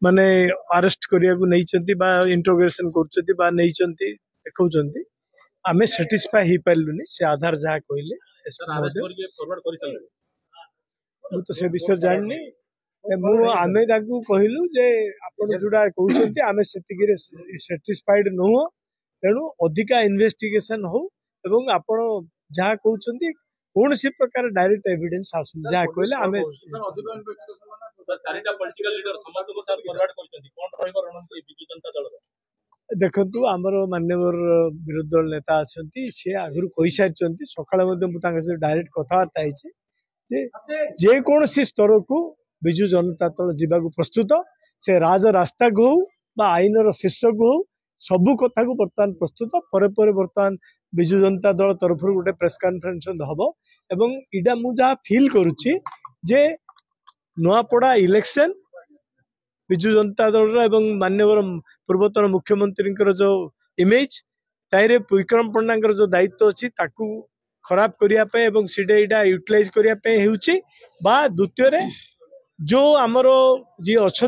माने अरेस्ट करिया इंट्रोगेशन कर आमे सेटिस्फाई ही पारलुनी से आधार जहाँ कहले तो से विषय जाननी आमे कहलु जे आपण जोड़ा कहते आमे सेटिस्फाइड नुह तेणु अधिका इन्वेस्टिगेशन हो एवं आपण जहाँ कहते कौन सी प्रकार डायरेक्ट एविडेंस आसु जहाँ कहले आमे देखु आमर मान्यवर विरोधी दल नेता अच्छा सी आगु कही सारी सका डायरेक्ट कथबार्ता जे कौन सी स्तर को विजु जनता दल जावाक प्रस्तुत से राज रास्ता को हो आईन शीर्षक हो सबू कथा को बर्तमान प्रस्तुत पर बर्तमान विजु जनता दल तरफ गोटे प्रेस कॉन्फ्रेंस हम एवं इटा मुझे फील करुच्ची जे नुआपड़ा इलेक्शन विजु जनता दल एवं मान्यवर पूर्वतन मुख्यमंत्री जो इमेज ताइरे विक्रम पण्डा जो दायित्व अच्छी खराब करने यूटिलाइज करने द्वितीय जो आमर जी अच्छा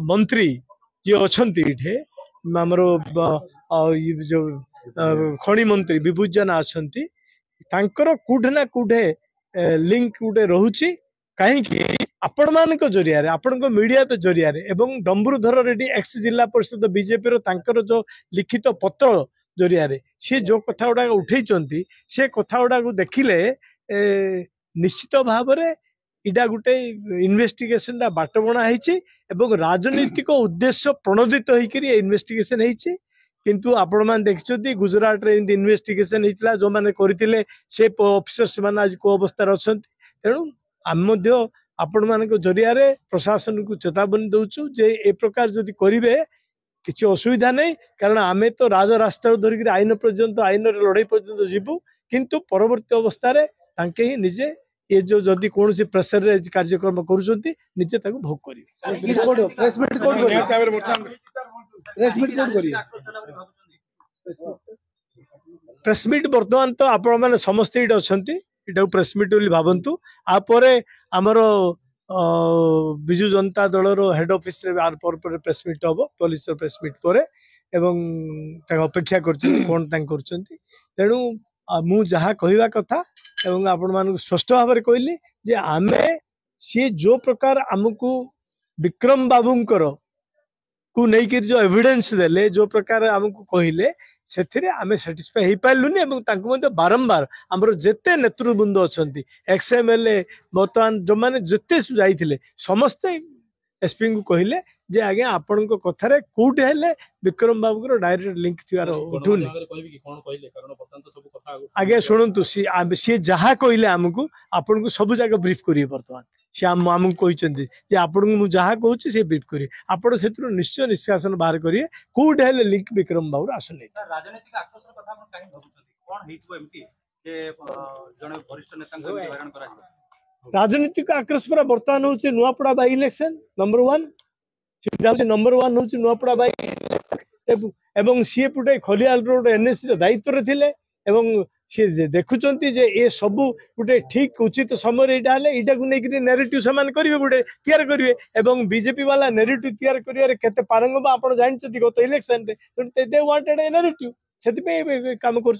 मंत्री जी अच्छा ये आमर जो खनि मंत्री विभूत जेना अच्छा कूठे कूठे लिंक गोटे रोचे कहीं आपण मान जरिया आपण मीडिया जरिया एवं डम्बुरुधर रेड्डी एक्स जिला परिषद बीजेपी तांकर जो लिखित पत्र जरिया सी जो कथा गुड़ा उठे से कथा गुड़ा देखिले निश्चित भाव इटा गोटे इन्वेस्टिगेशन बाट बणा एवं राजनीतिक उद्देश्य प्रणोदित होकर इन्वेस्टिगेशन होती किंतु आपण मान देखिए गुजरात रे इन्वेस्टिगेशन होता जो मैंने करते से ऑफिसर्स मैंने आज को अवस्था अच्छा तेणु आम आपण मान जरिया प्रशासन को चेतावनी दौचु जे ए प्रकार जदि करेंगे किसी असुविधा नहीं कारण आमे तो राज रास्ता धरिक आईन पर्यंत आईन लड़ाई पर्यंत जीवु किंतु परवर्ती अवस्था ही निजे ये जो जदि कौन सी प्रेसर रे कार्यक्रम करुँचे निजे भोग प्रेस मीट बर्तमान तो आपण मैंने समस्ते ये अच्छा इटा प्रेस मीट भावतु आपर आमर विजु जनता दल हेड ऑफिस पर प्रेस मीट हम पुलिस प्रेस मीट पर अपेक्षा कौन तेणु मु जहाँ कहवा कथा एवं आपण मान स्पष्ट भाव में कहली जे आमे सी जो प्रकार आमको विक्रम बाबूंकर को लेकिन जो एविडेंस देले जो प्रकार आमको कहले से आमे सेटिस्फाई हो पार्लुनि बारंबार आमर जिते नेतृवृंद अच्छा XMLA बर्तमान जो मैंने जिते जाइए समस्ते एसपी को कहले जे आगे आपण कथार कौटे हेले विक्रम बाबू डायरेक्ट लिंक थी उठूनी आगे शुणु सी जहाँ कहले आमको आपन को सब जगह ब्रीफ करिए बर्तमान सी आमको कहते आपन को जहाँ कहूँ सी ब्रीफ करिए आपण से निश्चय निष्कासन बाहर करिए कौटे हेले लिंक विक्रम बाबू आसुनी राजनीतिक आक्रोश पर बर्तमान हूँ Nuapada by election number 1 number 1 हूँ नुआपड़ा बाई इलेक्शन सी पुटे खलियाल रोड NSC दायित्व थे सी देखुंत ये सब गोटे ठीक उचित समय यहाँ को लेकर नेरेटिव से करेंगे गोटे तैयार करेंगे बीजेपी वाला नेरेटिव तैयार करेंगे पारंगम आप जानते गत election they wanted A narrative से काम कर